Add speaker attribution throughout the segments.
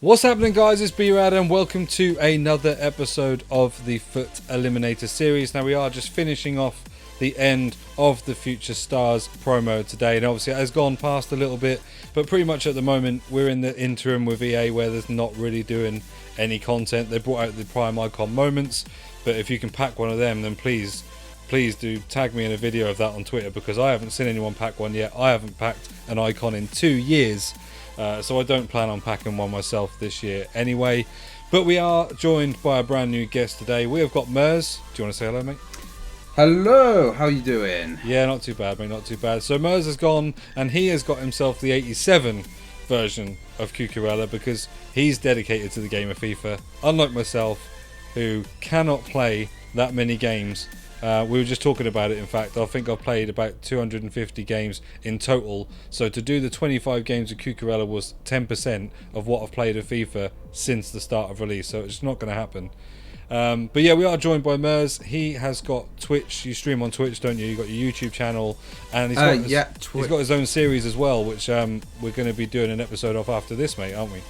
Speaker 1: What's happening, guys? It's B-RAD and welcome to another episode of the Fut Eliminator series. Now we are just finishing off the end of the Future Stars promo today, and obviously it has gone past a little bit, but pretty much at the moment we're in the interim with EA where there's not really doing any content. They brought out the Prime Icon moments, but if you can pack one of them, then please do tag me in a video of that on Twitter, because I haven't seen anyone pack one yet. I haven't packed an icon in 2 years. So I don't plan on packing one myself this year anyway. But we are joined by a brand new guest today. We have got Mers. Do you want to say hello, mate?
Speaker 2: Hello, how you doing?
Speaker 1: Yeah, not too bad, mate, not too bad. So Mers has gone and he has got himself the 87 version of Cucurella because he's dedicated to the game of FIFA. Unlike myself, who cannot play that many games. We were just talking about it. In fact, I think I've played about 250 games in total. So to do the 25 games of Cucurella was 10% of what I've played of FIFA since the start of release. So it's not going to happen. But yeah, we are joined by Mers. He has got Twitch. You stream on Twitch, don't you? You got your YouTube channel, and he's got his own series as well, which we're going to be doing an episode of after this, mate, aren't we?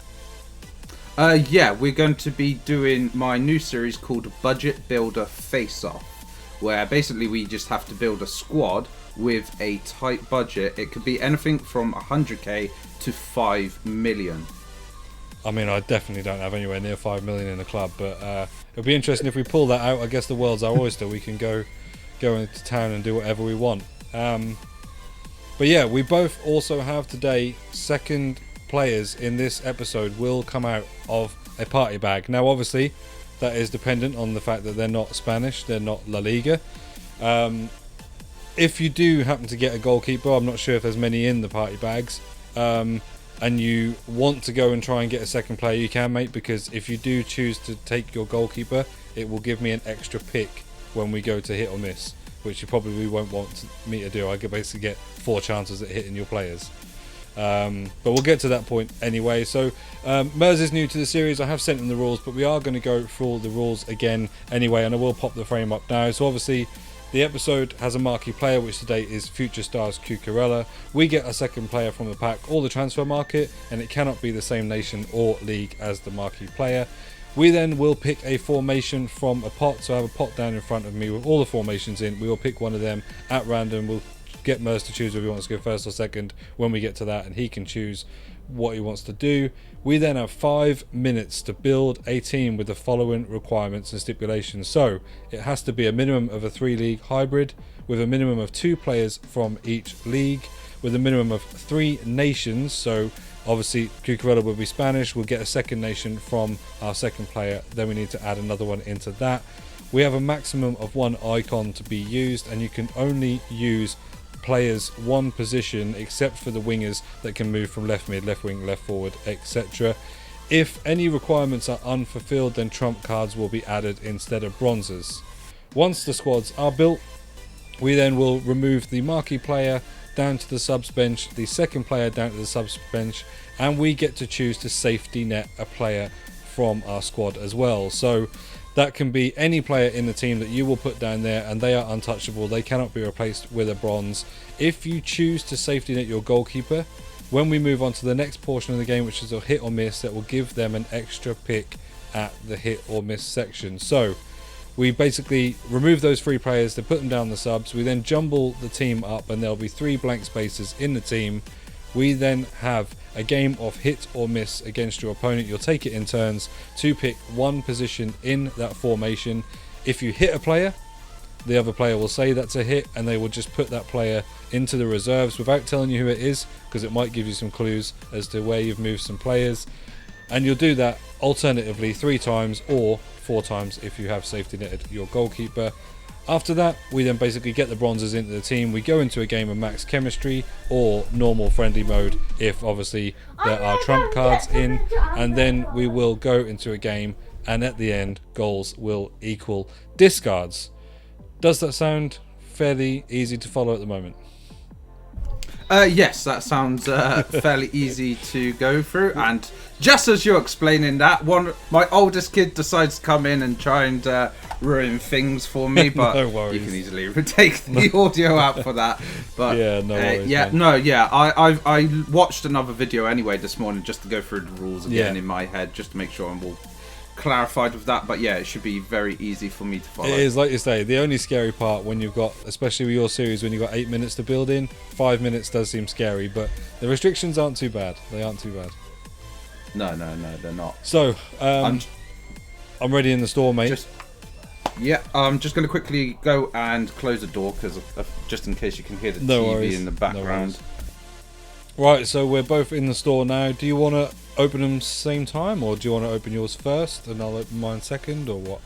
Speaker 2: Yeah, we're going to be doing my new series called Budget Builder Face Off, where basically we just have to build a squad with a tight budget. It could be anything from 100k to 5 million.
Speaker 1: I mean, I definitely don't have anywhere near 5 million in the club, but it'll be interesting if we pull that out. I guess the world's our oyster. We can go into town and do whatever we want. But yeah, we both also have today second players in this episode will come out of a party bag. Now, obviously, that is dependent on the fact that they're not Spanish, they're not La Liga. If you do happen to get a goalkeeper, I'm not sure if there's many in the party bags, and you want to go and try and get a second player, you can, mate, because if you do choose to take your goalkeeper, it will give me an extra pick when we go to hit or miss, which you probably won't want me to do. I could basically get 4 chances at hitting your players. But we'll get to that point anyway. So Mers is new to the series. I have sent him the rules, but we are going to go through the rules again anyway, and I will pop the frame up now. So obviously the episode has a marquee player, which today is Future Stars Cucurella. We get a second player from the pack or the transfer market, and it cannot be the same nation or league as the marquee player. We then will pick a formation from a pot. So I have a pot down in front of me with all the formations in. We will pick one of them at random. We'll get Mers to choose if he wants to go first or second when we get to that, and he can choose what he wants to do. We then have 5 minutes to build a team with the following requirements and stipulations. So it has to be a minimum of a 3-league hybrid with a minimum of 2 players from each league with a minimum of 3 nations. So obviously Cucurella will be Spanish. We'll get a second nation from our second player, then we need to add another one into that. We have a maximum of 1 icon to be used, and you can only use players 1 position except for the wingers that can move from left mid, left wing, left forward, etc. If any requirements are unfulfilled, then trump cards will be added instead of bronzes. Once the squads are built, we then will remove the marquee player down to the subs bench, the second player down to the subs bench, and we get to choose to safety net a player from our squad as well. So that can be any player in the team that you will put down there, and they are untouchable. They cannot be replaced with a bronze. If you choose to safety net your goalkeeper, when we move on to the next portion of the game, which is a hit or miss, that will give them an extra pick at the hit or miss section. So we basically remove those 3 players, they put them down the subs. We then jumble the team up, and there'll be 3 blank spaces in the team. We then have a game of hit or miss against your opponent. You'll take it in turns to pick 1 position in that formation. If you hit a player, the other player will say that's a hit, and they will just put that player into the reserves without telling you who it is, because it might give you some clues as to where you've moved some players. And you'll do that alternatively 3 times or 4 times if you have safety netted your goalkeeper. After that, we then basically get the bronzes into the team. We go into a game of max chemistry or normal friendly mode if obviously there are trump cards in, and then we will go into a game, and at the end goals will equal discards. Does that sound fairly easy to follow at the moment?
Speaker 2: Yes, that sounds fairly easy to go through. And just as you're explaining that, my oldest kid decides to come in and try and ruin things for me. But
Speaker 1: No worries.
Speaker 2: you can easily take the audio out for that. But
Speaker 1: Yeah, no worries,
Speaker 2: yeah,
Speaker 1: man.
Speaker 2: no, yeah. I watched another video anyway this morning just to go through the rules again in my head, just to make sure I'm all clarified with that. But yeah, it should be very easy for me to follow.
Speaker 1: It is, like you say, the only scary part when you've got, especially with your series, when you've got 8 minutes to build in. 5 minutes does seem scary, but the restrictions aren't too bad. They aren't too bad.
Speaker 2: No, they're not.
Speaker 1: So, I'm ready in the store, mate.
Speaker 2: I'm just going to quickly go and close the door because just in case you can hear the TV in the background.
Speaker 1: Right, so we're both in the store now. Do you want to open them same time, or do you want to open yours first and I'll open mine second, or what?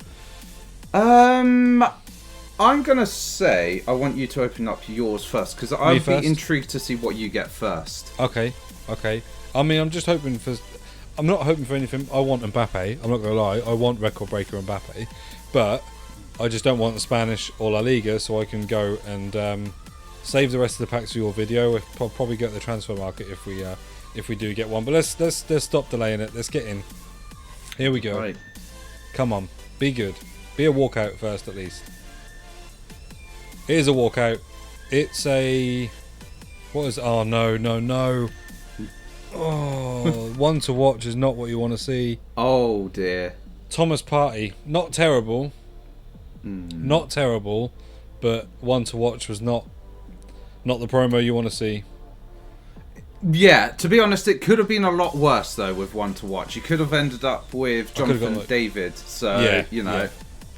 Speaker 2: I'm gonna say I want you to open up yours first because I'd be intrigued to see what you get first.
Speaker 1: Okay. I mean, I'm just hoping for. I'm not hoping for anything. I want Mbappe. I'm not gonna lie. I want record breaker Mbappe, but I just don't want the Spanish or La Liga, so I can go and save the rest of the packs for your video. We'll probably go to the transfer market if we do get one. But let's stop delaying it. Let's get in. Here we go.
Speaker 2: Right.
Speaker 1: Come on, be good. Be a walkout first, at least. It is a walkout. It's a. What is? Oh no. Oh, one to watch is not what you want to see.
Speaker 2: Oh dear.
Speaker 1: Thomas Partey, not terrible. Not terrible, but one to watch was not the promo you want to see.
Speaker 2: Yeah, to be honest, it could have been a lot worse though with one to watch. You could have ended up with Jonathan David. So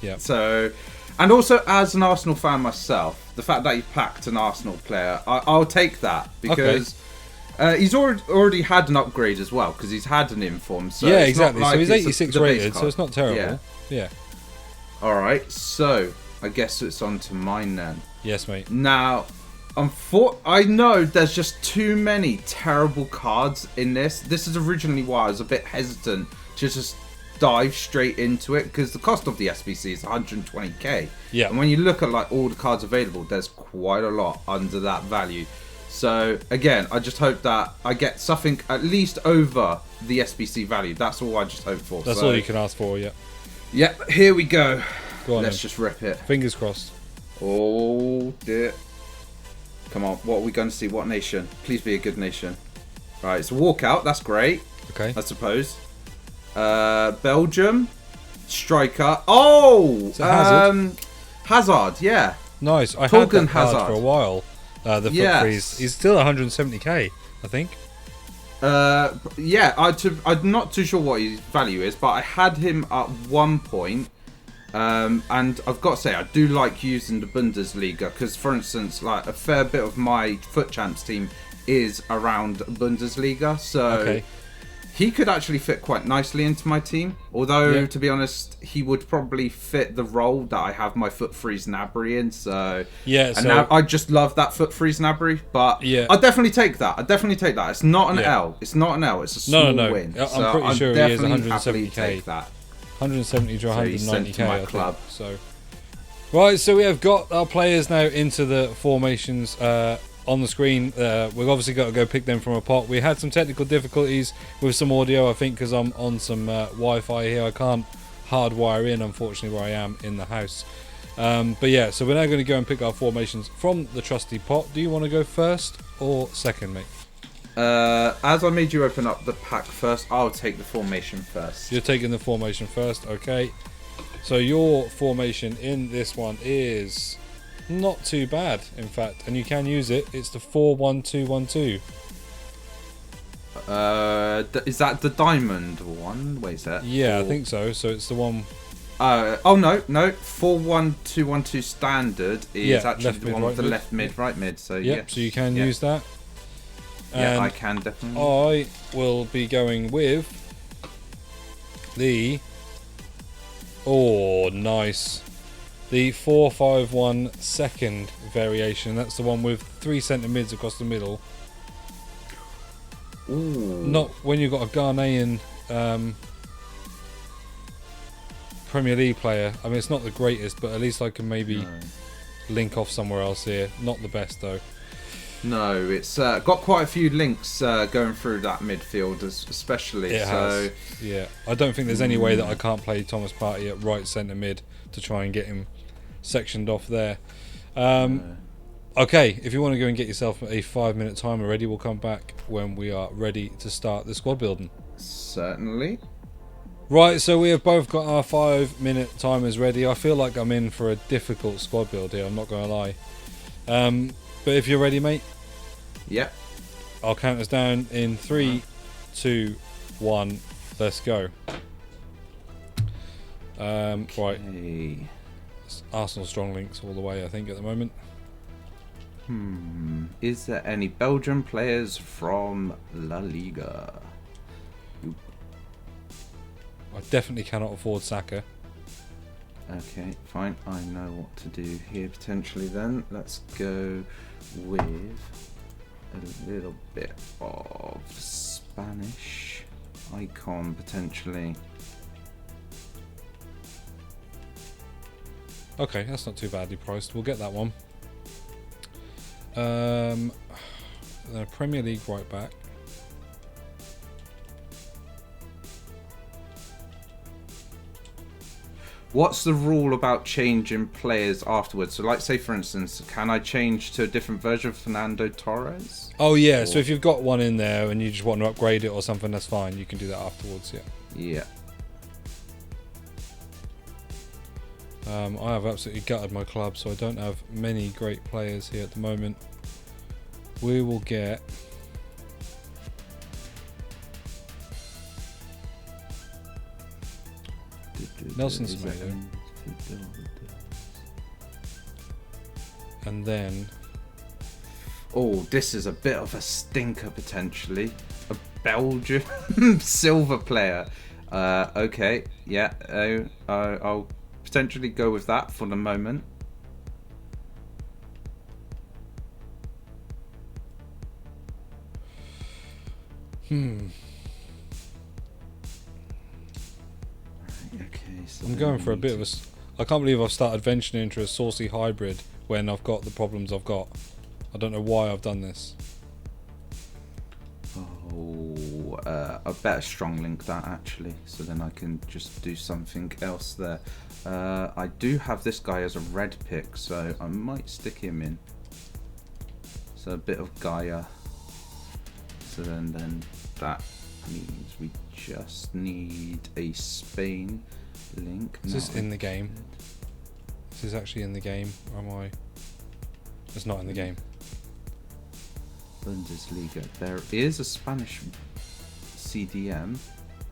Speaker 1: Yeah.
Speaker 2: So, and also as an Arsenal fan myself, the fact that you packed an Arsenal player, I'll take that because he's already had an upgrade as well because he's had an inform. So
Speaker 1: yeah,
Speaker 2: it's not
Speaker 1: exactly.
Speaker 2: like
Speaker 1: So he's
Speaker 2: it's
Speaker 1: 86
Speaker 2: the base
Speaker 1: rated,
Speaker 2: card.
Speaker 1: so it's not terrible. Yeah.
Speaker 2: All right, so I guess it's on to mine then.
Speaker 1: Yes, mate.
Speaker 2: Now, I know there's just too many terrible cards in this. This is originally why I was a bit hesitant to just dive straight into it because the cost of the SBC is 120k.
Speaker 1: Yeah.
Speaker 2: And when you look at like all the cards available, there's quite a lot under that value. So again, I just hope that I get something at least over the SBC value. That's all I just hope for.
Speaker 1: That's all you can ask for, yeah.
Speaker 2: Yep, here we go.
Speaker 1: Go on,
Speaker 2: Let's
Speaker 1: then.
Speaker 2: just rip it.
Speaker 1: Fingers crossed.
Speaker 2: Oh dear. Come on, what are we going to see? What nation? Please be a good nation. Right, it's a walkout. That's great.
Speaker 1: Okay.
Speaker 2: I suppose. Belgium. Striker. Oh!
Speaker 1: Hazard?
Speaker 2: Hazard, yeah.
Speaker 1: Nice. I had
Speaker 2: Torgan
Speaker 1: that card
Speaker 2: Hazard.
Speaker 1: for a while. The foot freeze. He's still 170k, I think.
Speaker 2: Yeah, I'm not too sure what his value is, but I had him at one point. And I've got to say, I do like using the Bundesliga because, for instance, like a fair bit of my Foot Champs team is around Bundesliga, so he could actually fit quite nicely into my team. Although, to be honest, he would probably fit the role that I have my Foot Freeze Gnabry in. So and now I just love that Foot Freeze Gnabry, but I definitely take that. It's not an L. It's not an L. It's a small win.
Speaker 1: I'm pretty sure he is 170k.
Speaker 2: Take that.
Speaker 1: 170 to 190k,
Speaker 2: my
Speaker 1: I
Speaker 2: club.
Speaker 1: think. So, right, so we have got our players now into the formations on the screen. We've obviously got to go pick them from a pot. We had some technical difficulties with some audio, I think, because I'm on some Wi-Fi here. I can't hardwire in, unfortunately, where I am in the house. But yeah, so we're now going to go and pick our formations from the trusty pot. Do you want to go first or second, mate?
Speaker 2: As I made you open up the pack first, I'll take the formation first.
Speaker 1: You're taking the formation first, okay. So your formation in this one is not too bad, in fact, and you can use it. It's the 4-1-2-1-2.
Speaker 2: Is that the diamond one? Wait, is that?
Speaker 1: Yeah, I think so. So it's the one.
Speaker 2: Oh no, 4-1-2-1-2 standard is actually the one with the left mid, right mid. So
Speaker 1: yeah, so you can use that.
Speaker 2: Yeah, I can definitely.
Speaker 1: I will be going with the. Oh, nice. The 4-5-1 second variation. That's the one with 3 centre mids across the middle.
Speaker 2: Ooh.
Speaker 1: Not when you've got a Ghanaian Premier League player. I mean, it's not the greatest, but at least I can maybe link off somewhere else here. Not the best though.
Speaker 2: No, it's got quite a few links going through that midfield, especially.
Speaker 1: It
Speaker 2: so
Speaker 1: has. Yeah, I don't think there's any way that I can't play Thomas Partey at right centre mid to try and get him sectioned off there. Okay, if you want to go and get yourself a 5-minute timer ready, we'll come back when we are ready to start the squad building.
Speaker 2: Certainly.
Speaker 1: Right, so we have both got our 5-minute timers ready. I feel like I'm in for a difficult squad build here, I'm not going to lie. But if you're ready, mate,
Speaker 2: Yep.
Speaker 1: I'll count us down in 3, 2, 1, let's go. Right,
Speaker 2: Hey.
Speaker 1: Arsenal strong links all the way, I think, at the moment.
Speaker 2: Is there any Belgian players from La Liga?
Speaker 1: I definitely cannot afford Saka.
Speaker 2: Okay, fine. I know what to do here potentially then. Let's go with a little bit of Spanish icon potentially.
Speaker 1: Okay, that's not too badly priced. We'll get that one. The Premier League right back.
Speaker 2: What's the rule about changing players afterwards? So, like, say for instance, can I change to a different version of Fernando Torres?
Speaker 1: Oh yeah, so if you've got one in there and you just want to upgrade it or something, that's fine. You can do that afterwards. Yeah.
Speaker 2: Yeah.
Speaker 1: I have absolutely gutted my club, so I don't have many great players here at the moment. We will get Nelson Semedo, and then
Speaker 2: oh, this is a bit of a stinker potentially. A Belgian silver player. Okay, yeah. I'll potentially go with that for the moment. Okay, so
Speaker 1: I'm going for a bit of a. I can't believe I've started venturing into a saucy hybrid when I've got the problems I've got. I don't know why I've done this.
Speaker 2: Oh, I better strong link that actually, so then I can just do something else there. I do have this guy as a red pick, so I might stick him in. So a bit of Gaia. So then that means we just need a Spain link.
Speaker 1: Is this in the game? This is actually in the game. Or am I? It's not in the game.
Speaker 2: Bundesliga. There is a Spanish CDM.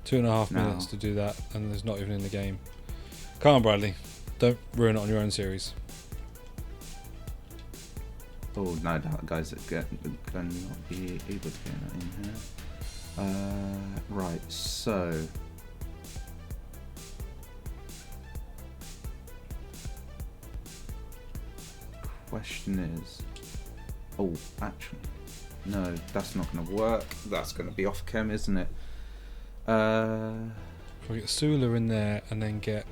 Speaker 1: 2.5 minutes to do that, and it's not even in the game. Come on, Bradley. Don't ruin it on your own series.
Speaker 2: Oh no, that guy's gonna not be able to get that in here. Right, so question is, oh, actually, no, that's not going to work. That's going to be off chem, isn't it?
Speaker 1: If I get Sula in there and then get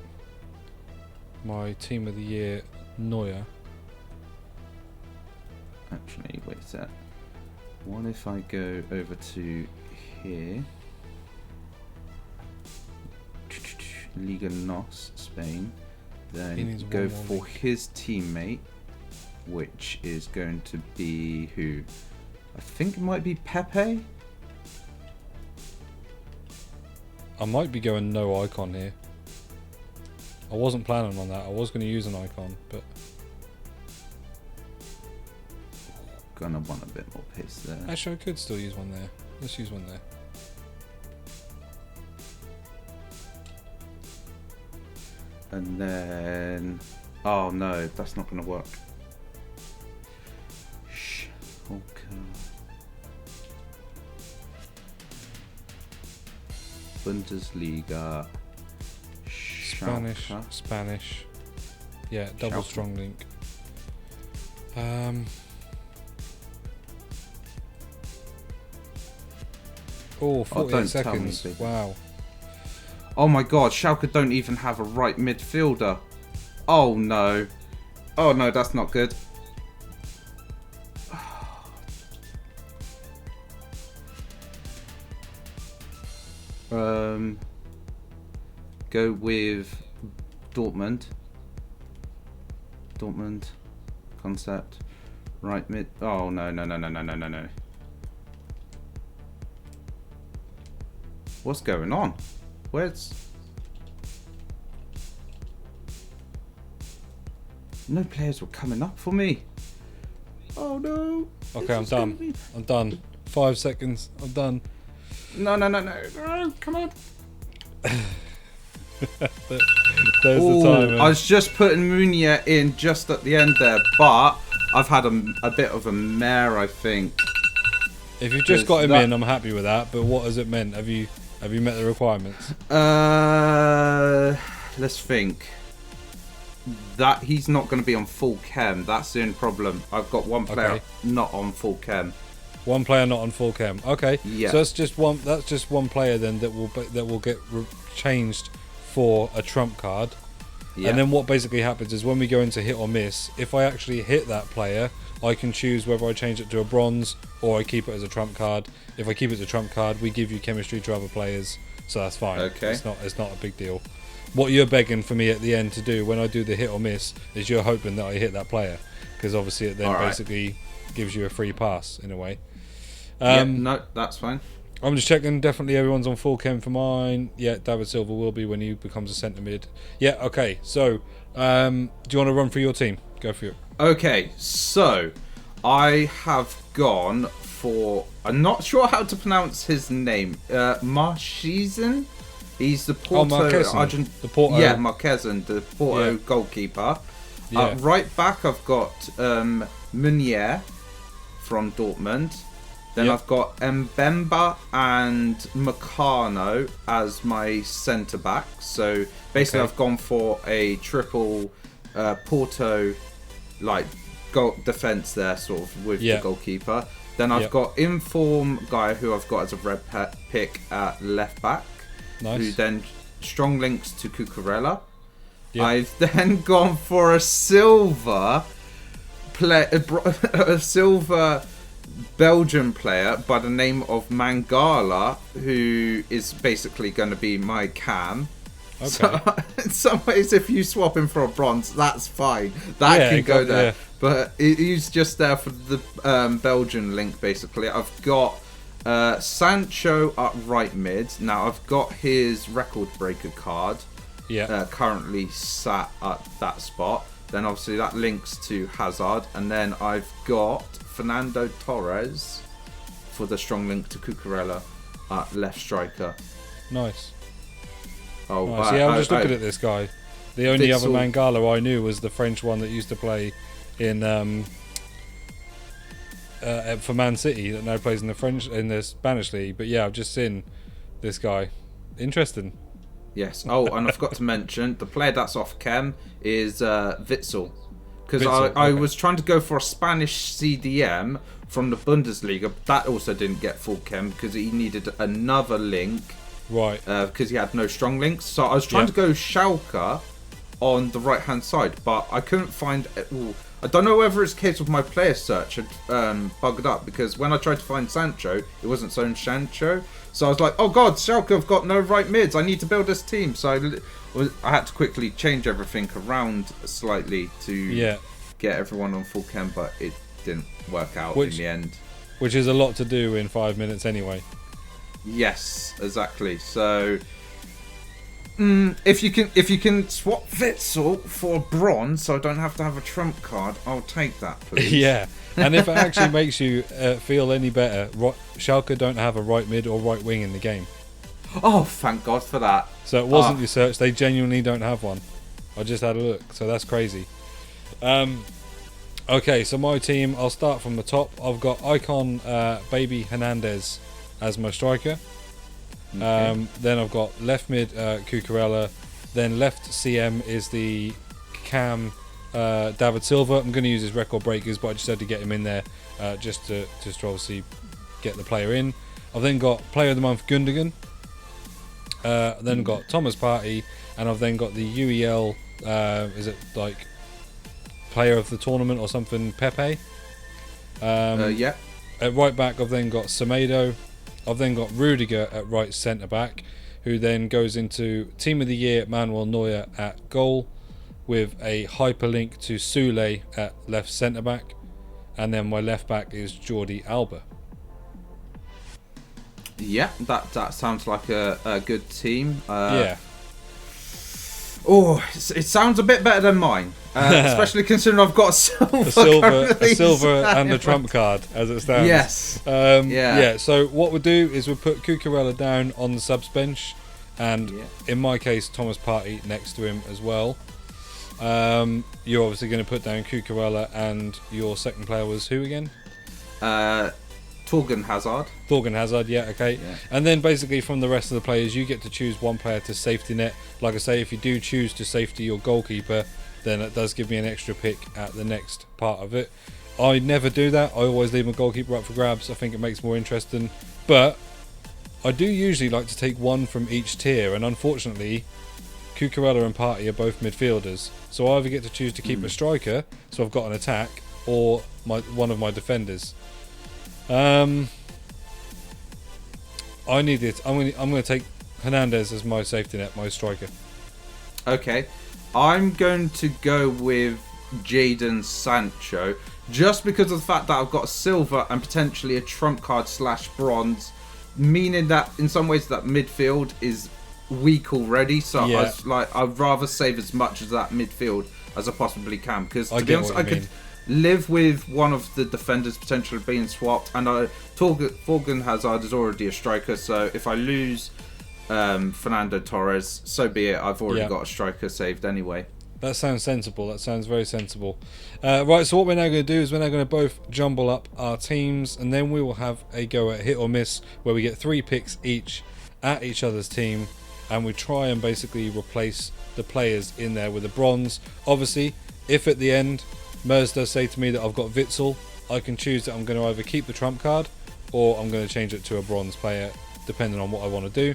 Speaker 1: my team of the year Neuer.
Speaker 2: Actually, wait a sec. What if I go over to here? Liga NOS, Spain. Then go for his teammate, which is going to be who? I think it might be Pepe.
Speaker 1: I might be going no icon here. I wasn't planning on that. I was going to use an icon, but
Speaker 2: Gonna want a bit more pace there.
Speaker 1: actually I could still use one there. Let's use one there.
Speaker 2: And then, oh no, that's not gonna work. Okay. Bundesliga.
Speaker 1: Spanish.
Speaker 2: Schalke.
Speaker 1: Spanish. Yeah, double
Speaker 2: Schalke.
Speaker 1: strong link. Oh, 48
Speaker 2: don't
Speaker 1: seconds.
Speaker 2: tell me,
Speaker 1: Wow.
Speaker 2: Oh my god, Schalke don't even have a right midfielder. Oh no. Oh no, that's not good. Go with Dortmund. Dortmund concept. Right mid. Oh no. What's going on? Where's... No players were coming up for me. Oh no.
Speaker 1: Okay, I'm done. I'm done. 5 seconds. I'm done.
Speaker 2: No. Come on.
Speaker 1: There's the timer.
Speaker 2: I was just putting Munier in just at the end there, but I've had a bit of a mare, I think.
Speaker 1: If you've just got him in, I'm happy with that. But what has it meant? Have you met the requirements?
Speaker 2: Let's think. That he's not going to be on full chem. That's the only problem. I've got one player not on full chem.
Speaker 1: One player not on full chem. Okay.
Speaker 2: Yeah.
Speaker 1: So that's just one player then that will get changed for a trump card. Yeah. And then what basically happens is when we go into hit or miss, if I actually hit that player, I can choose whether I change it to a bronze or I keep it as a trump card. If I keep it as a trump card, we give you chemistry to other players, so that's fine.
Speaker 2: Okay.
Speaker 1: It's not a big deal. What you're begging for me at the end to do when I do the hit or miss is you're hoping that I hit that player, because obviously it then basically gives you a free pass in a way.
Speaker 2: No, that's fine.
Speaker 1: I'm just checking. Definitely everyone's on full chem for mine. Yeah, David Silva will be when he becomes a centre mid. Yeah, okay. So, do you want to run through your team? Go for it.
Speaker 2: Okay, so I have gone for... I'm not sure how to pronounce his name. Marchesen? He's the Porto...
Speaker 1: The Porto.
Speaker 2: Yeah, Marchesen, the Porto goalkeeper.
Speaker 1: Yeah.
Speaker 2: Right back, I've got Munier from Dortmund. Then I've got Mbemba and Meccano as my centre back. So basically, I've gone for a triple Porto goal defence there, sort of with the goalkeeper. Then I've got Inform guy who I've got as a red pick at left back.
Speaker 1: Nice.
Speaker 2: Who then strong links to Cucurella. I've then gone for a silver Belgian player by the name of Mangala, who is basically going to be my cam.
Speaker 1: Okay.
Speaker 2: So, in some ways, if you swap him for a bronze, that's fine. That can go there. Yeah. But he's just there for the Belgian link, basically. I've got Sancho at right mid. Now, I've got his record breaker card. Currently sat at that spot. Then, obviously, that links to Hazard. And then I've got Fernando Torres for the strong link to Cucurella at left striker.
Speaker 1: Nice.
Speaker 2: Oh,
Speaker 1: nice. I'm just looking at this guy. The only other Mangala I knew was the French one that used to play in for Man City, that now plays in the Spanish league. But yeah, I've just seen this guy. Interesting.
Speaker 2: Yes. Oh, and I forgot to mention the player that's off chem is Witsel. Because I was trying to go for a Spanish CDM from the Bundesliga, but that also didn't get full chem because he needed another link.
Speaker 1: Right.
Speaker 2: Because he had no strong links. So I was trying to go Schalke on the right-hand side, but I couldn't find... I don't know whether it's a case of my player search had bugged up, because when I tried to find Sancho, it wasn't showing Sancho. So I was like, oh god, Schalke have got no right mids. I need to build this team. So I had to quickly change everything around slightly to get everyone on full chem, but it didn't work out in the end.
Speaker 1: Which is a lot to do in 5 minutes anyway.
Speaker 2: Yes, exactly. So if you can swap Witsel for a bronze, so I don't have to have a trump card, I'll take that, please.
Speaker 1: Yeah, and if it actually makes you feel any better, Schalke don't have a right mid or right wing in the game.
Speaker 2: Oh, thank God for that.
Speaker 1: So it wasn't your search; they genuinely don't have one. I just had a look, so that's crazy. Okay, so my team, I'll start from the top. I've got Icon Baby Hernandez as my striker. Okay. Then I've got left mid Cucurella. Then left CM is the cam David Silva. I'm going to use his record breakers, but I just had to get him in there just to obviously get the player in. I've then got player of the month Gundogan. Then got Thomas Partey, and I've then got the UEL. Is it like player of the tournament or something? Pepe.
Speaker 2: Yeah.
Speaker 1: At right back, I've then got Semedo. I've then got Rudiger at right centre back, who then goes into Team of the Year Manuel Neuer at goal, with a hyperlink to Sule at left centre back, and then my left back is Jordi Alba.
Speaker 2: Yeah, that sounds like a good team.
Speaker 1: Yeah.
Speaker 2: Oh, it sounds a bit better than mine, especially considering I've got
Speaker 1: A silver and a trump card as it stands.
Speaker 2: Yes.
Speaker 1: Yeah. So what we'll do is we'll put Cucurella down on the subs bench, and in my case, Thomas Partey next to him as well. You're obviously going to put down Cucurella, and your second player was who again?
Speaker 2: Torgan Hazard.
Speaker 1: Yeah, okay.
Speaker 2: Yeah.
Speaker 1: And then basically from the rest of the players, you get to choose one player to safety net. Like I say, if you do choose to safety your goalkeeper, then it does give me an extra pick at the next part of it. I never do that. I always leave my goalkeeper up for grabs. I think it makes it more interesting. But I do usually like to take one from each tier, and unfortunately, Cucurella and Partey are both midfielders. So I either get to choose to keep a striker, so I've got an attack, or one of my defenders. I need it. I'm going to take Hernandez as my safety net, my striker.
Speaker 2: Okay, I'm going to go with Jadon Sancho, just because of the fact that I've got a silver and potentially a trump card / bronze, meaning that in some ways that midfield is weak already. So I'd rather save as much of that midfield as I possibly can, because to be honest, I could live with one of the defenders potentially being swapped, and Torgan Hazard is already a striker, so if I lose Fernando Torres, so be it. I've already got a striker saved anyway.
Speaker 1: That sounds sensible. That sounds very sensible. Right, so what we're now going to do is we're now going to both jumble up our teams, and then we will have a go at hit or miss, where we get 3 picks each at each other's team, and we try and basically replace the players in there with a bronze. Obviously, if at the end Mers does say to me that I've got Witsel, I can choose that I'm going to either keep the trump card or I'm going to change it to a bronze player, depending on what I want to do.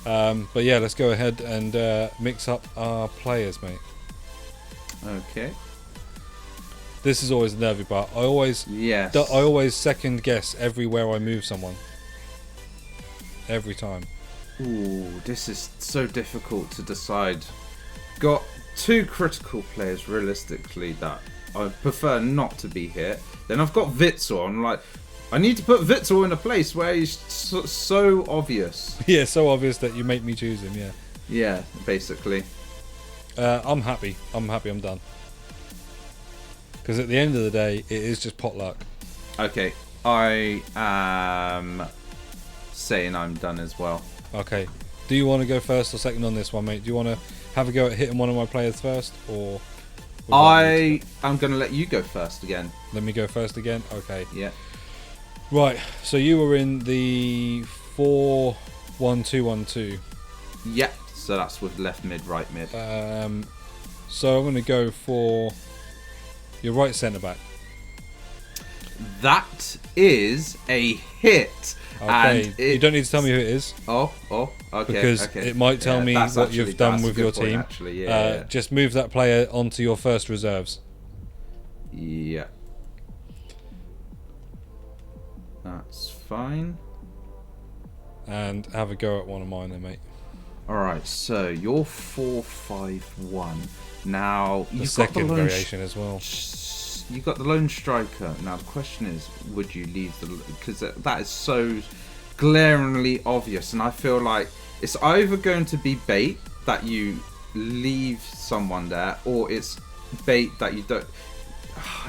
Speaker 1: But yeah, let's go ahead and mix up our players, mate.
Speaker 2: Okay.
Speaker 1: This is always the nervy part. I always second guess everywhere I move someone. Every time.
Speaker 2: Ooh, this is so difficult to decide. Got 2 critical players realistically that I prefer not to be here. Then I've got Witsel. I'm like, I need to put Witsel in a place where he's so obvious.
Speaker 1: Yeah, so obvious that you make me choose him, yeah.
Speaker 2: Yeah, basically.
Speaker 1: I'm happy. I'm done. Because at the end of the day, it is just potluck.
Speaker 2: Okay, I am saying I'm done as well.
Speaker 1: Okay. Do you want to go first or second on this one, mate? Do you want to have a go at hitting one of my players first, or...
Speaker 2: I'm going to let you go first again.
Speaker 1: Let me go first again? Okay.
Speaker 2: Yeah.
Speaker 1: Right, so you were in the 4-1-2-1-2.
Speaker 2: Yeah, so that's with left mid, right mid.
Speaker 1: So I'm going to go for your right centre-back.
Speaker 2: That is a hit.
Speaker 1: Okay,
Speaker 2: and
Speaker 1: you don't need to tell me who it is.
Speaker 2: Oh, okay.
Speaker 1: Because it might tell me what you've done with your team.
Speaker 2: Actually,
Speaker 1: just move that player onto your first reserves.
Speaker 2: Yeah. That's fine.
Speaker 1: And have a go at one of mine then, mate.
Speaker 2: Alright, so you're 4-5-1. Now,
Speaker 1: the second variation as well.
Speaker 2: You've got the lone striker. Now the question is, would you leave the... Because that is so glaringly obvious, and I feel like it's either going to be bait that you leave someone there, or it's bait that you don't...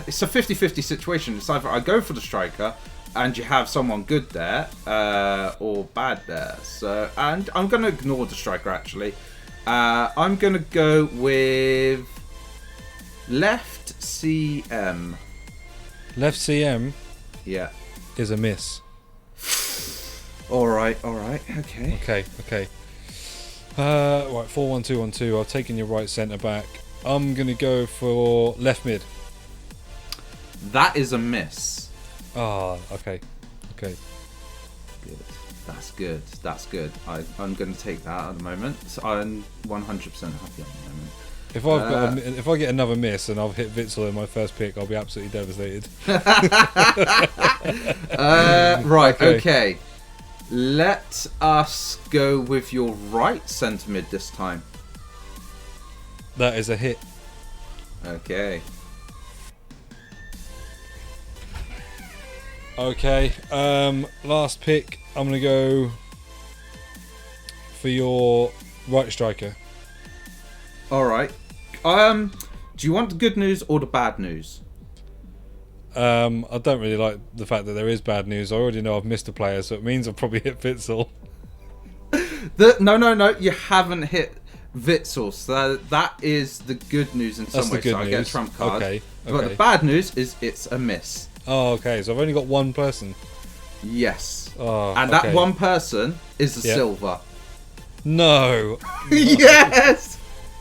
Speaker 2: It's a 50-50 situation. It's either I go for the striker and you have someone good there, or bad there. So, and I'm going to ignore the striker actually. I'm going to go with left CM.
Speaker 1: Left CM?
Speaker 2: Yeah.
Speaker 1: Is a miss.
Speaker 2: Alright, okay.
Speaker 1: Okay. Right, 4-1-2-1-2. I've taken your right centre back. I'm going to go for left mid.
Speaker 2: That is a miss.
Speaker 1: Ah, okay.
Speaker 2: Good. That's good. I'm going to take that at the moment. So I'm 100% happy at the moment.
Speaker 1: If I get another miss and I've hit Witsel in my first pick, I'll be absolutely devastated.
Speaker 2: Right, okay. Let us go with your right centre mid this time.
Speaker 1: That is a hit.
Speaker 2: Okay.
Speaker 1: Okay. Last pick. I'm gonna go for your right striker.
Speaker 2: All right. Do you want the good news or the bad news?
Speaker 1: I don't really like the fact that there is bad news. I already know I've missed a player, so it means I've probably hit Witsel.
Speaker 2: No. You haven't hit Witsel. So that is the good news in some way. So I get a trump card.
Speaker 1: Okay.
Speaker 2: But the bad news is it's a miss.
Speaker 1: Oh, okay. So I've only got one person.
Speaker 2: Yes.
Speaker 1: Oh,
Speaker 2: and
Speaker 1: okay.
Speaker 2: that one person is a silver.
Speaker 1: No.
Speaker 2: Yes.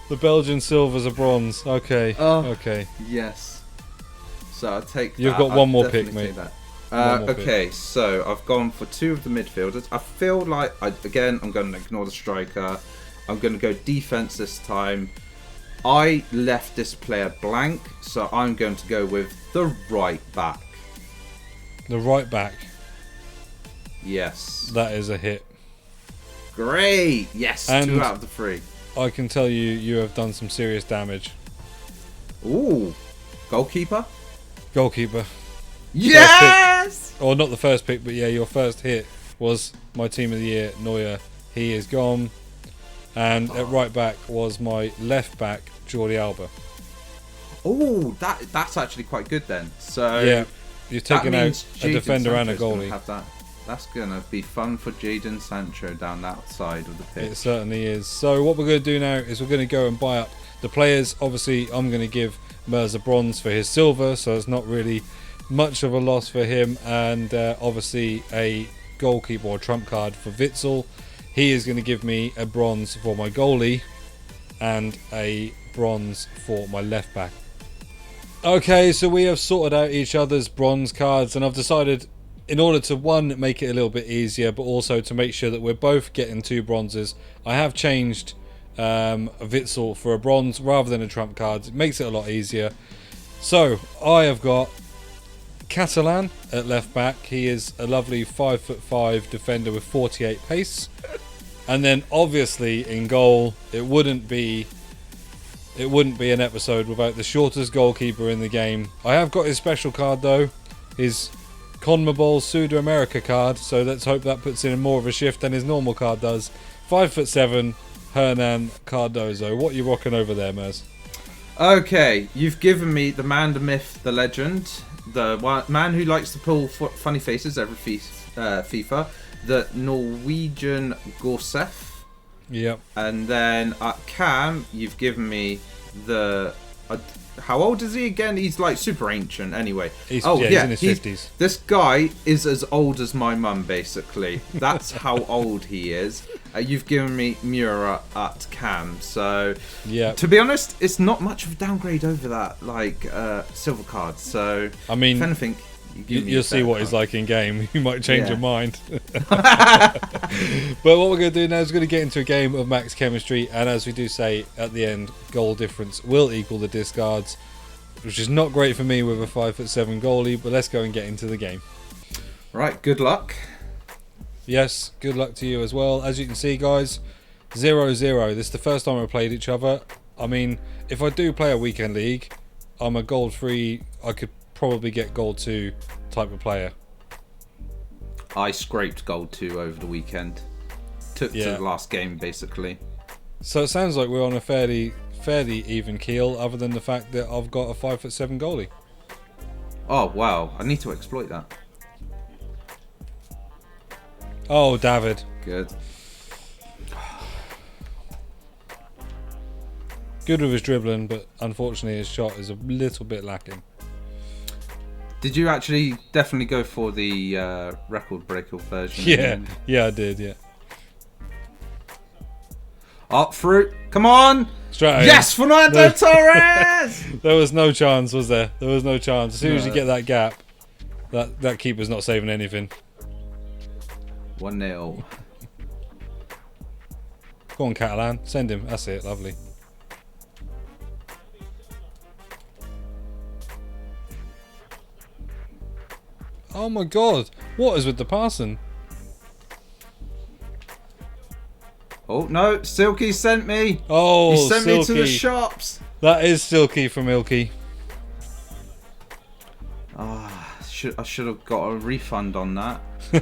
Speaker 1: The Belgian silver's a bronze. Okay.
Speaker 2: Oh,
Speaker 1: okay.
Speaker 2: Yes. So I'll take that.
Speaker 1: You've got one more pick, mate.
Speaker 2: Okay, so I've gone for two of the midfielders. I feel like, I'm going to ignore the striker. I'm going to go defense this time. I left this player blank, so I'm going to go with the right back.
Speaker 1: The right back.
Speaker 2: Yes.
Speaker 1: That is a hit.
Speaker 2: Great. Yes,
Speaker 1: and
Speaker 2: 2 out of the 3.
Speaker 1: I can tell you have done some serious damage.
Speaker 2: Ooh. Goalkeeper?
Speaker 1: Goalkeeper.
Speaker 2: Yes!
Speaker 1: Or not the first pick, but yeah, your first hit was my team of the year, Neuer. He is gone. And at right back was my left back, Jordi Alba.
Speaker 2: Oh, that's actually quite good then. So
Speaker 1: yeah, you've taken out a defender
Speaker 2: Sancho's
Speaker 1: and a goalie.
Speaker 2: Have that. That's gonna be fun for Jadon Sancho down that side of the pitch.
Speaker 1: It certainly is. So what we're going to do now is we're going to go and buy up the players. Obviously, I'm going to give Merz a bronze for his silver, so it's not really much of a loss for him. And obviously a goalkeeper or trump card for Witsel. He is going to give me a bronze for my goalie and a bronze for my left back. Okay, so we have sorted out each other's bronze cards, and I've decided, in order to, one, make it a little bit easier, but also to make sure that we're both getting 2 bronzes, I have changed Witsel for a bronze rather than a trump card. It makes it a lot easier. So, I have got Catalan at left back. He is a lovely 5'5" defender with 48 pace. And then, obviously, in goal, it wouldn't be an episode without the shortest goalkeeper in the game. I have got his special card, though. His CONMEBOL Sudamerica card, so let's hope that puts in more of a shift than his normal card does. 5'7", Hernan Cardozo. What are you rocking over there, Mez?
Speaker 2: Okay, you've given me the man, the myth, the legend, the man who likes to pull funny faces every FIFA, the Norwegian Goalfest.
Speaker 1: Yep.
Speaker 2: And then at Cam, you've given me the... how old is he again? He's like super ancient anyway.
Speaker 1: He's in his 50s.
Speaker 2: This guy is as old as my mum, basically. That's how old he is. You've given me Mura at Cam. So,
Speaker 1: yeah.
Speaker 2: To be honest, it's not much of a downgrade over that, like, silver card. So,
Speaker 1: I mean,
Speaker 2: if anything...
Speaker 1: You'll see what he's like in game. You might change your mind. But what we're going to do now is we're going to get into a game of max chemistry, and as we do say at the end, goal difference will equal the discards, which is not great for me with a 5'7" goalie, but let's go and get into the game.
Speaker 2: Right, good luck.
Speaker 1: Yes, good luck to you as well. As you can see, guys, 0-0. This is the first time we've played each other. I mean, if I do play a weekend league, I'm a gold 3. I could probably get gold 2 type of player.
Speaker 2: I scraped gold 2 over the weekend. Took to the last game, basically.
Speaker 1: So it sounds like we're on a fairly even keel, other than the fact that I've got a 5'7" goalie.
Speaker 2: Oh wow, I need to exploit that.
Speaker 1: Oh, David.
Speaker 2: Good.
Speaker 1: Good with his dribbling, but unfortunately his shot is a little bit lacking.
Speaker 2: Did you actually definitely go for the record breaker version?
Speaker 1: Yeah, I did, yeah.
Speaker 2: Up fruit, come on!
Speaker 1: Straight
Speaker 2: yes, Fernando Torres!
Speaker 1: There was no chance, was there? There was no chance. As soon as you get that gap, that keeper's not saving anything.
Speaker 2: 1-0.
Speaker 1: Go on, Catalan. Send him. That's it. Lovely. Oh my god. What is with the passing?
Speaker 2: Oh no, Silky sent me.
Speaker 1: Oh,
Speaker 2: he sent me to the
Speaker 1: Silky.
Speaker 2: shops.
Speaker 1: That is Silky from Ilky.
Speaker 2: Ah, I should have got a refund on that.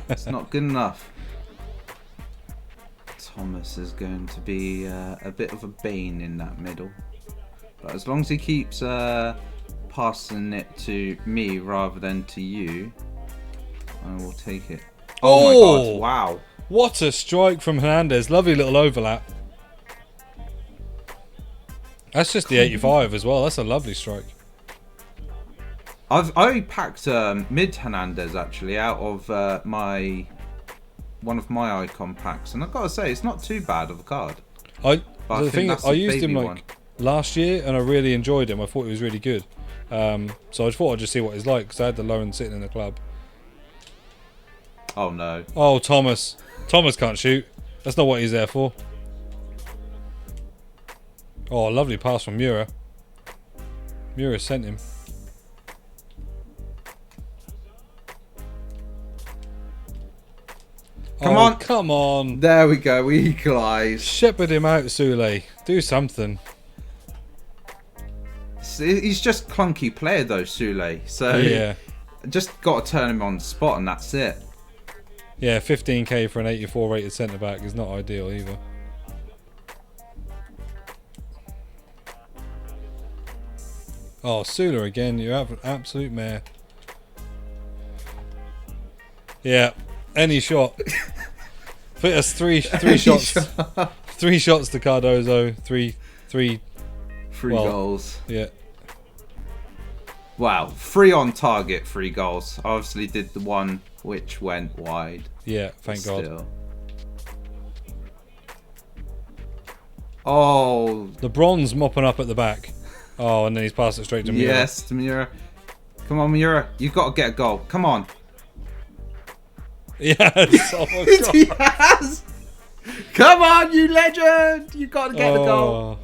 Speaker 2: It's not good enough. Thomas is going to be a bit of a bane in that middle, but as long as he keeps passing it to me rather than to you, I will take it. Oh my god! Wow!
Speaker 1: What a strike from Hernandez! Lovely little overlap. That's just the 85 as well. That's a lovely strike.
Speaker 2: I packed mid Hernandez actually out of one of my icon packs, and I've got to say it's not too bad of a card.
Speaker 1: I used him like last year, and I really enjoyed him. I thought he was really good. So I thought I'd just see what he's like because I had the Lauren sitting in the club.
Speaker 2: Oh no!
Speaker 1: Oh, Thomas. Thomas can't shoot. That's not what he's there for. Oh, lovely pass from Mura. Mura sent him.
Speaker 2: Come on!
Speaker 1: Come on!
Speaker 2: There we go, we equalise.
Speaker 1: Shepherd him out, Sule. Do something.
Speaker 2: He's just clunky player though, Sule. So
Speaker 1: yeah,
Speaker 2: just got to turn him on the spot and that's it.
Speaker 1: Yeah, 15k for an 84 rated centre back is not ideal either. Oh, Sula again, you're an absolute mare. Yeah, any shot. Fit us three shots. 3 shots to Cardozo, three
Speaker 2: goals.
Speaker 1: Yeah.
Speaker 2: Wow, 3 on target, 3 goals. I obviously did the one which went wide.
Speaker 1: Yeah, thank God.
Speaker 2: Oh,
Speaker 1: the bronze mopping up at the back. Oh, and then he's passed it straight to Mura.
Speaker 2: Yes, to Mura. Come on, Mura. You've got to get a goal. Come on.
Speaker 1: Yes. Oh my God.
Speaker 2: Yes. Come on, you legend. You've got to get the goal.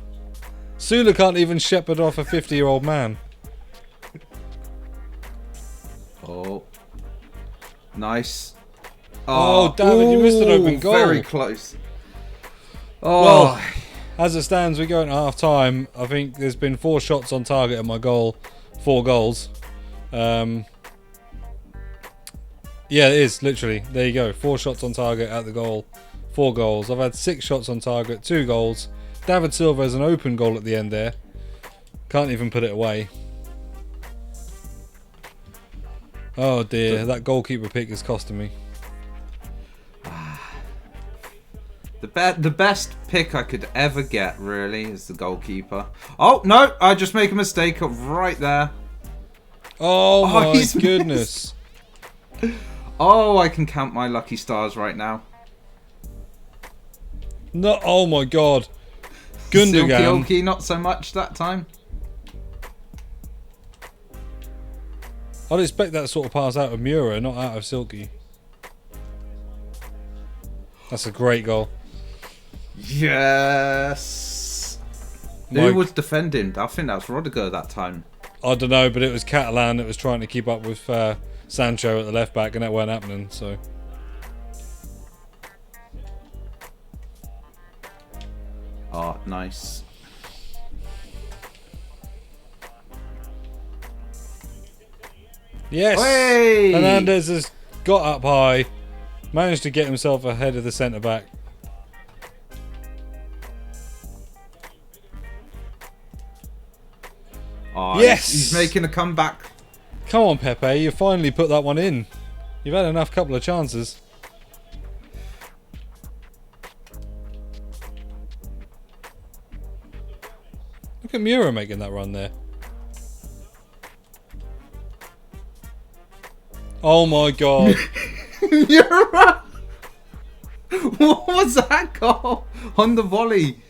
Speaker 1: Sula can't even shepherd off a 50-year-old man.
Speaker 2: Oh. Nice.
Speaker 1: Oh, David, you missed an open goal.
Speaker 2: Very close. Oh.
Speaker 1: Well, as it stands, we go into half time. I think there's been 4 shots on target at my goal, 4 goals. Yeah, it is literally. There you go. 4 shots on target at the goal, 4 goals. I've had 6 shots on target, 2 goals. David Silva has an open goal at the end there. Can't even put it away. Oh dear, that goalkeeper pick is costing me.
Speaker 2: The best pick I could ever get, really, is the goalkeeper. Oh, no! I just make a mistake right there.
Speaker 1: Oh my goodness.
Speaker 2: Oh, I can count my lucky stars right now.
Speaker 1: No, oh my God. Gundogan.
Speaker 2: Silky, not so much that time.
Speaker 1: I'd expect that sort of pass out of Mura, not out of Silky. That's a great goal.
Speaker 2: Yes. Who was defending? I think that was Rodiger that time.
Speaker 1: I don't know, but it was Catalan that was trying to keep up with Sancho at the left back, and that weren't happening. So.
Speaker 2: Oh, nice.
Speaker 1: Yes.
Speaker 2: Hey!
Speaker 1: Hernandez has got up high, managed to get himself ahead of the centre back.
Speaker 2: Oh,
Speaker 1: yes!
Speaker 2: He's making a comeback.
Speaker 1: Come on, Pepe, you finally put that one in. You've had enough couple of chances. Look at Mura making that run there. Oh my God.
Speaker 2: Mura! What was that goal? On the volley.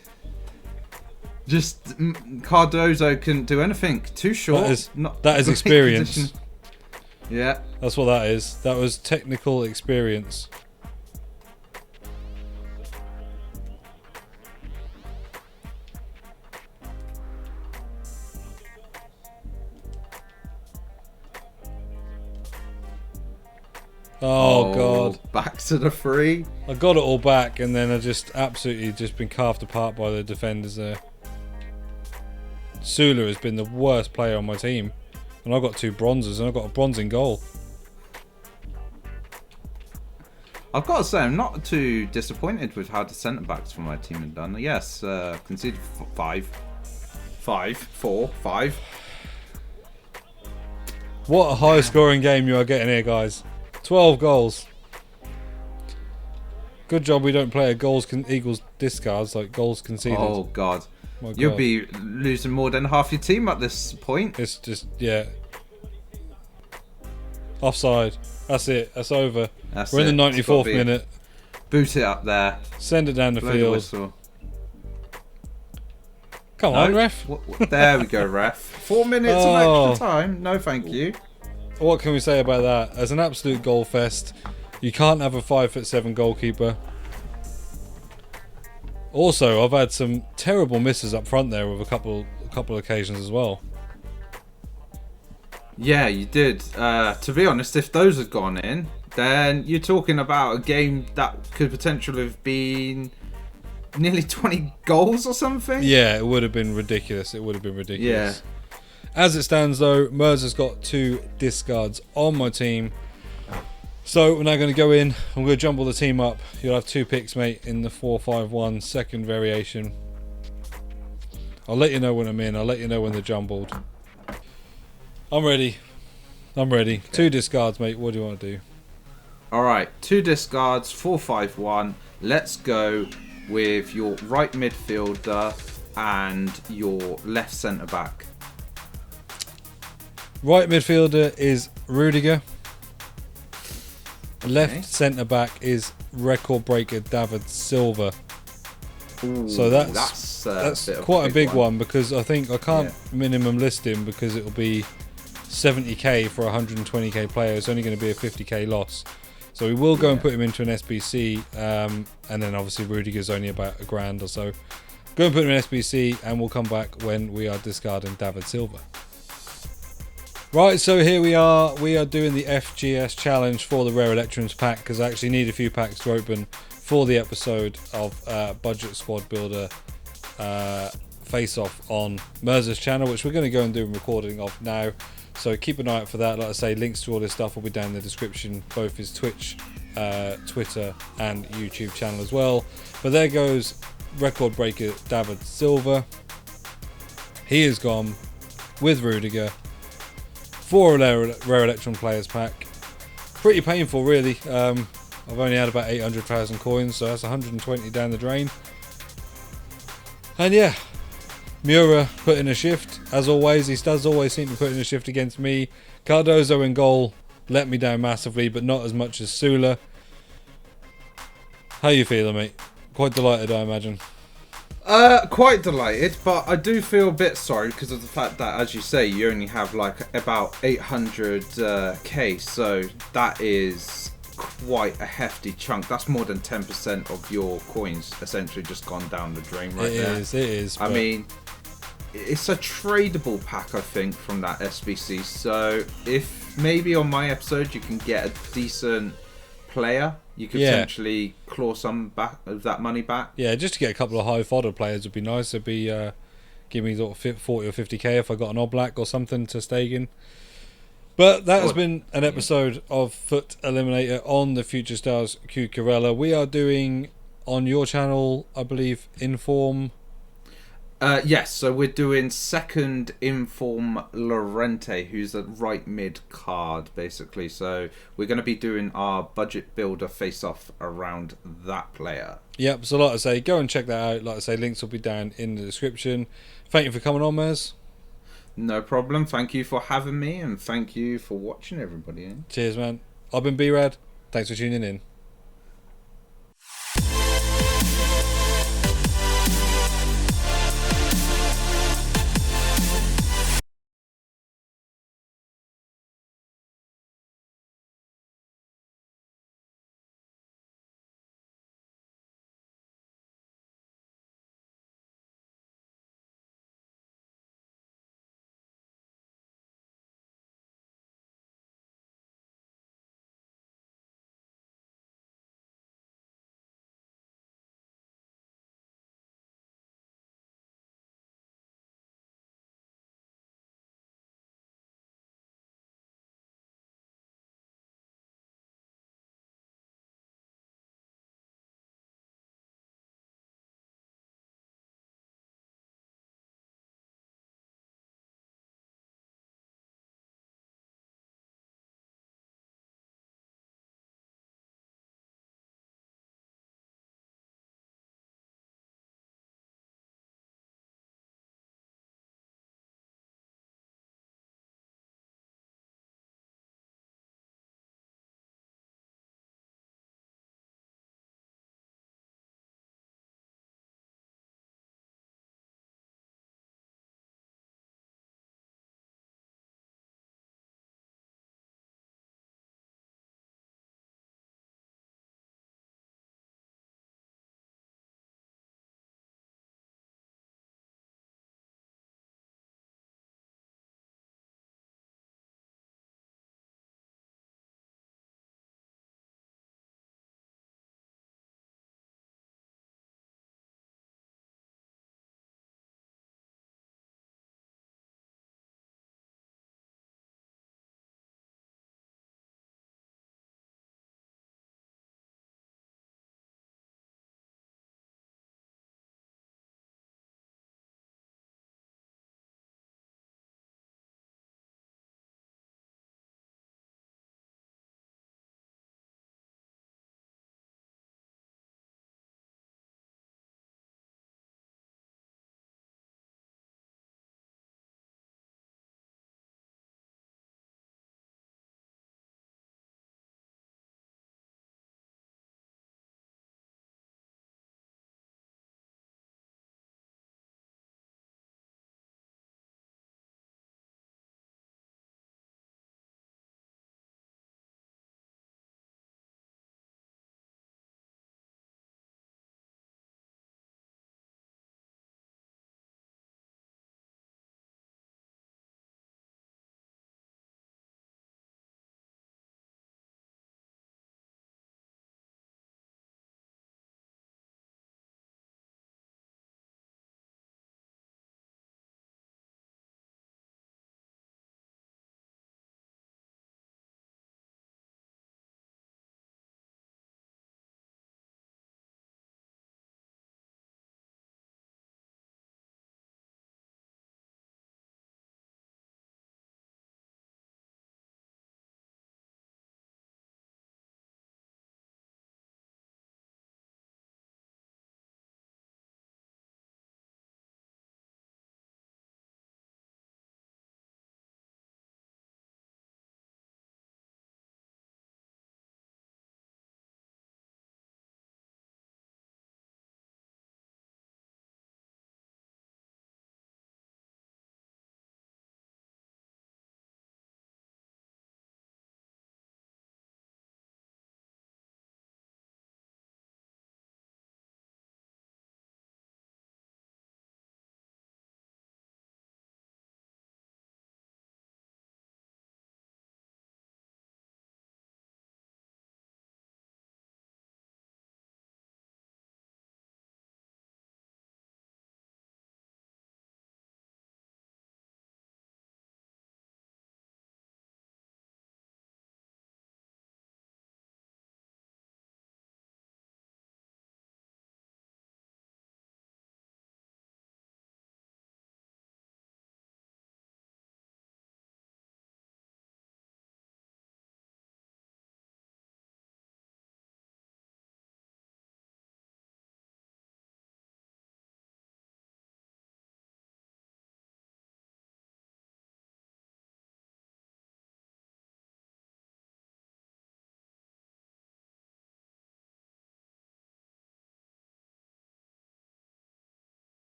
Speaker 2: Just Cardozo couldn't do anything. Too short.
Speaker 1: That is experience.
Speaker 2: Position. Yeah.
Speaker 1: That's what that is. That was technical experience. Oh, God.
Speaker 2: Back to the 3.
Speaker 1: I got it all back, and then I just absolutely just been carved apart by the defenders there. Sula has been the worst player on my team. And I've got 2 bronzes, and I've got a bronze in goal.
Speaker 2: I've got to say, I'm not too disappointed with how the centre-backs for my team have done. Yes, conceded 5. 5.
Speaker 1: What a high-scoring game you are getting here, guys. 12 goals. Good job we don't play a goals equals discards, like goals conceded.
Speaker 2: Oh, God.
Speaker 1: My God.
Speaker 2: You'll be losing more than half your team at this point.
Speaker 1: It's just, yeah. Offside. That's it. That's over. We're in the 94th minute.
Speaker 2: Boot it up there.
Speaker 1: Send it down the
Speaker 2: Blow
Speaker 1: field.
Speaker 2: whistle.
Speaker 1: Come on, ref.
Speaker 2: There we go, ref. 4 minutes of extra time. No, thank you.
Speaker 1: What can we say about that? As an absolute goal fest, you can't have a 5'7" goalkeeper. Also, I've had some terrible misses up front there with a couple occasions as well.
Speaker 2: Yeah, you did. To be honest, if those had gone in, then you're talking about a game that could potentially have been nearly 20 goals or something.
Speaker 1: Yeah, it would have been ridiculous. It would have been ridiculous.
Speaker 2: Yeah.
Speaker 1: As it stands, though, Mers has got 2 discards on my team. So we're now going to go in. I'm going to jumble the team up. You'll have 2 picks, mate, in the 4-5-1 second variation. I'll let you know when I'm in. I'll let you know when they're jumbled. I'm ready. Okay. 2 discards, mate. What do you want to do?
Speaker 2: Alright, 2 discards, 4-5-1. Let's go with your right midfielder and your left centre-back.
Speaker 1: Right midfielder is Rudiger.
Speaker 2: Okay.
Speaker 1: Left centre-back is record breaker David Silva.
Speaker 2: Ooh,
Speaker 1: So that's quite a big one because I think I can't minimum list him because it'll be 70k for a 120k player. It's only going to be a 50k loss. So we will go and put him into an SBC, and then obviously Rudiger's only about $1,000 or so. Go and put him in SBC, and we'll come back when we are discarding David Silva. Right, so here we are. We are doing the FGS challenge for the Rare Electrons pack because I actually need a few packs to open for the episode of Budget Squad Builder face-off on Merz's channel, which we're going to go and do a recording of now. So keep an eye out for that. Like I say, links to all this stuff will be down in the description, both his Twitch, Twitter and YouTube channel as well. But there goes record breaker David Silva. He is gone with Rudiger for a Rare Electron Players pack. Pretty painful, really. I've only had about 800,000 coins, so that's 120 down the drain. And yeah, Miura put in a shift, as always. He does always seem to put in a shift against me. Cardozo in goal let me down massively, but not as much as Sula. How you feeling, mate? Quite delighted, I imagine.
Speaker 2: Quite delighted, but I do feel a bit sorry because of the fact that, as you say, you only have like about 800k, so that is quite a hefty chunk. That's more than 10% of your coins essentially just gone down the drain right there.
Speaker 1: It is.
Speaker 2: I mean, it's a tradable pack, I think, from that SBC. So if maybe on my episode you can get a decent player, you could potentially claw some back of that money back. Yeah,
Speaker 1: just to get a couple of high fodder players would be nice. It'd be give me sort of 40 or 50k if I got an Oblak or something to stake in. But that has been an episode of Fut Eliminator on the Future Stars Cucurella. We are doing on your channel, I believe, Inform.
Speaker 2: Yes, so we're doing second Inform Lorente, who's a right mid card, basically. So we're going to be doing our budget builder face-off around that player.
Speaker 1: Yep, so like I say, go and check that out. Like I say, links will be down in the description. Thank you for coming on, Mez.
Speaker 2: No problem. Thank you for having me, and thank you for watching, everybody.
Speaker 1: Cheers, man. I've been B-RAD. Thanks for tuning in.